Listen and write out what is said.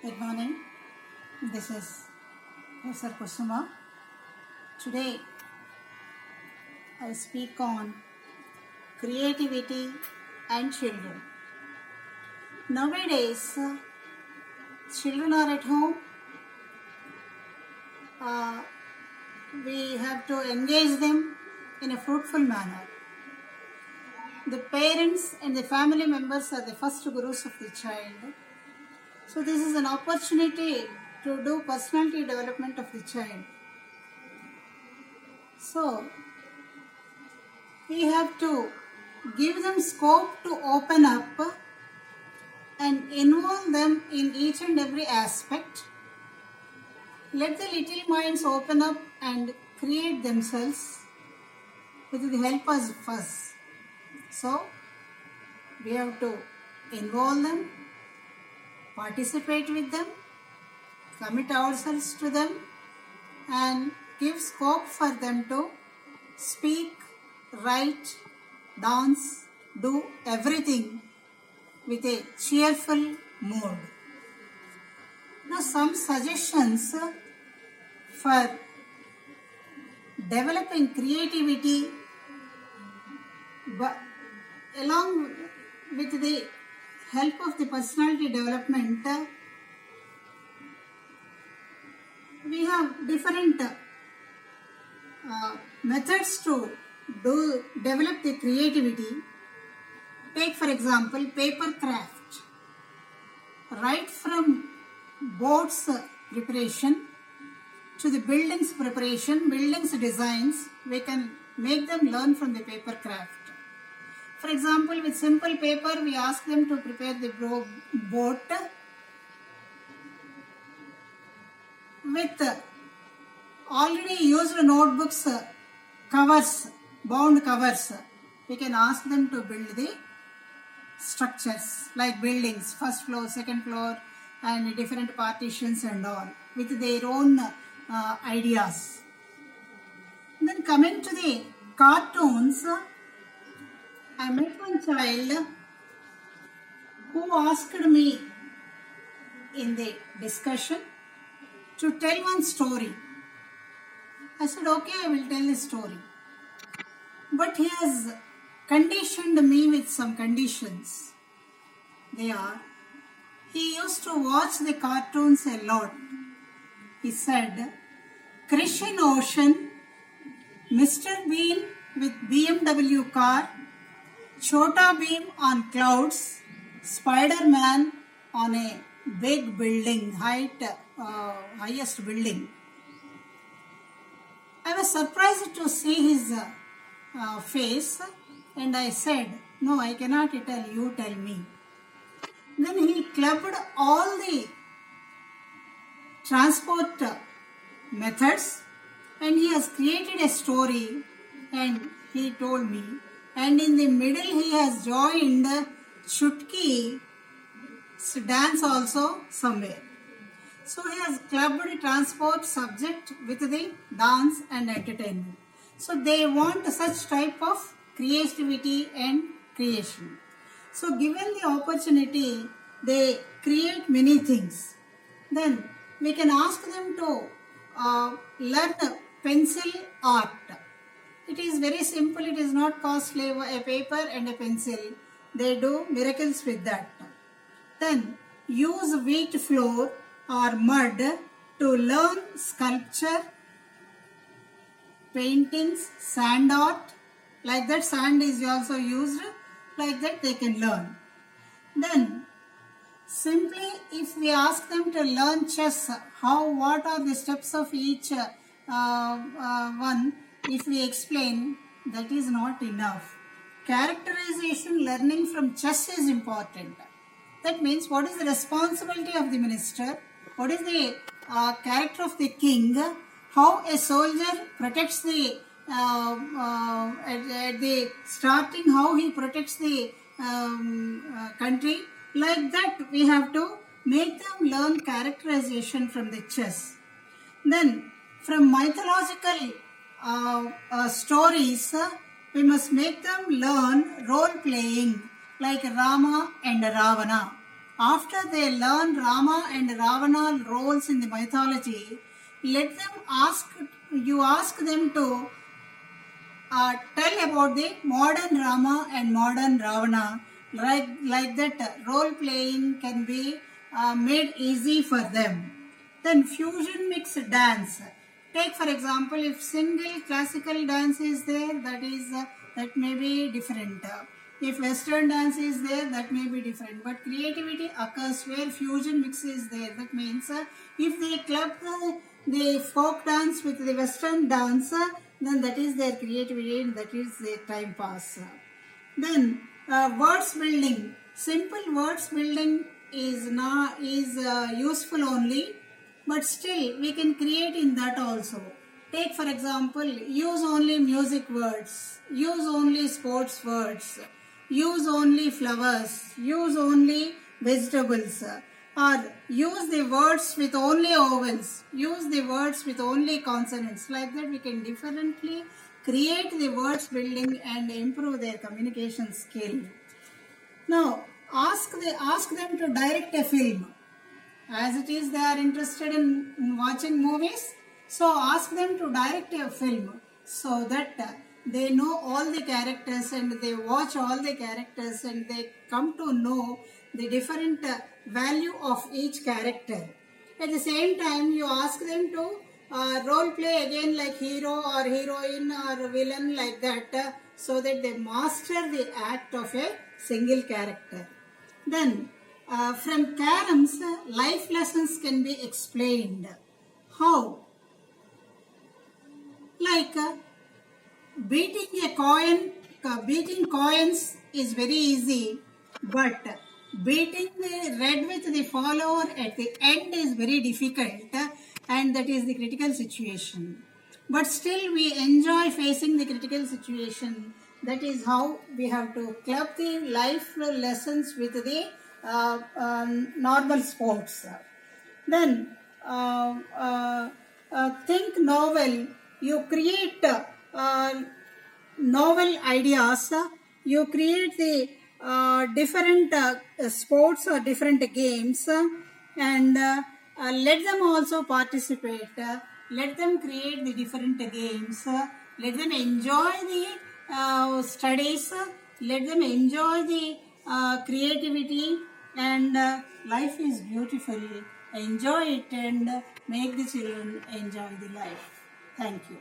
Good morning. This is Professor Kusuma. Today I speak on creativity and children. Nowadays, children are at home. We have to engage them in a fruitful manner. The parents and the family members are the first gurus of the child. So this is an opportunity to do personality development of the child. So we have to give them scope to open up and involve them in each and every aspect. Let the little minds open up and create themselves with the help of us. So we have to involve them, participate with them, commit ourselves to them, and give scope for them to speak, write, dance, do everything with a cheerful mood. Now, some suggestions for developing creativity along with the help of the personality development. We have different methods to develop the creativity. Take for example paper craft. Right from boards preparation to the buildings preparation, buildings designs, we can make them learn from the paper craft. For example, with simple paper, we ask them to prepare the boat with already used notebooks, covers, bound covers. We can ask them to build the structures like buildings, first floor, second floor, and different partitions and all with their own ideas. Then coming to the cartoons, I met one child who asked me in the discussion to tell one story. I said, okay, I will tell the story. But he has conditioned me with some conditions. They are, he used to watch the cartoons a lot. He said, Christian Ocean, Mr. Bean with BMW car, Chota Beam on clouds, Spider-Man on a big building, highest building. I was surprised to see his face, and I said, no, I cannot tell, you tell me. Then he clubbed all the transport methods and he has created a story and he told me. And in the middle he has joined Chutki dance also somewhere. So he has clubbed transport subject with the dance and entertainment. So they want such type of creativity and creation. So given the opportunity, they create many things. Then we can ask them to learn pencil art. It is very simple, it is not costly, a paper and a pencil. They do miracles with that. Then use wheat flour or mud to learn sculpture, paintings, sand art. Like that, sand is also used. Like that they can learn. Then simply if we ask them to learn chess, what are the steps of each one, if we explain, that is not enough. Characterization learning from chess is important. That means what is the responsibility of the minister, what is the character of the king, how a soldier protects the at the starting, how he protects the country. Like that we have to make them learn characterization from the chess. Then from mythological stories, we must make them learn role playing like Rama and Ravana After they learn Rama and Ravana roles in the mythology, you ask them to tell about the modern Rama and modern Ravana. Like that, role playing can be made easy for them. Then fusion mixed dance. Take for example, if single classical dance is there, that may be different. If Western dance is there, that may be different. But creativity occurs where fusion mix is there. That means if they club the folk dance with the Western dance, then that is their creativity and that is their time pass. Then words building. Simple words building is useful only, but still we can create in that also. Take for example, use only music words, use only sports words, use only flowers, use only vegetables, or use the words with only vowels, use the words with only consonants. Like that we can differently create the words building and improve their communication skill. Now ask them to direct a film. As it is, they are interested in watching movies, so ask them to direct a film so that they know all the characters and they watch all the characters and they come to know the different value of each character. At the same time, you ask them to role play again like hero or heroine or villain, like that, so that they master the act of a single character. Then from caroms, life lessons can be explained. How? Like beating coins is very easy, but beating the red with the follower at the end is very difficult, and that is the critical situation. But still we enjoy facing the critical situation. That is how we have to club the life lessons with the normal sports. Then think novel. You create novel ideas. You create the different sports or different games, and let them also participate. Let them create the different games. Let them enjoy the studies. Let them enjoy the creativity, and life is beautiful. Enjoy it and make the children enjoy the life. Thank you.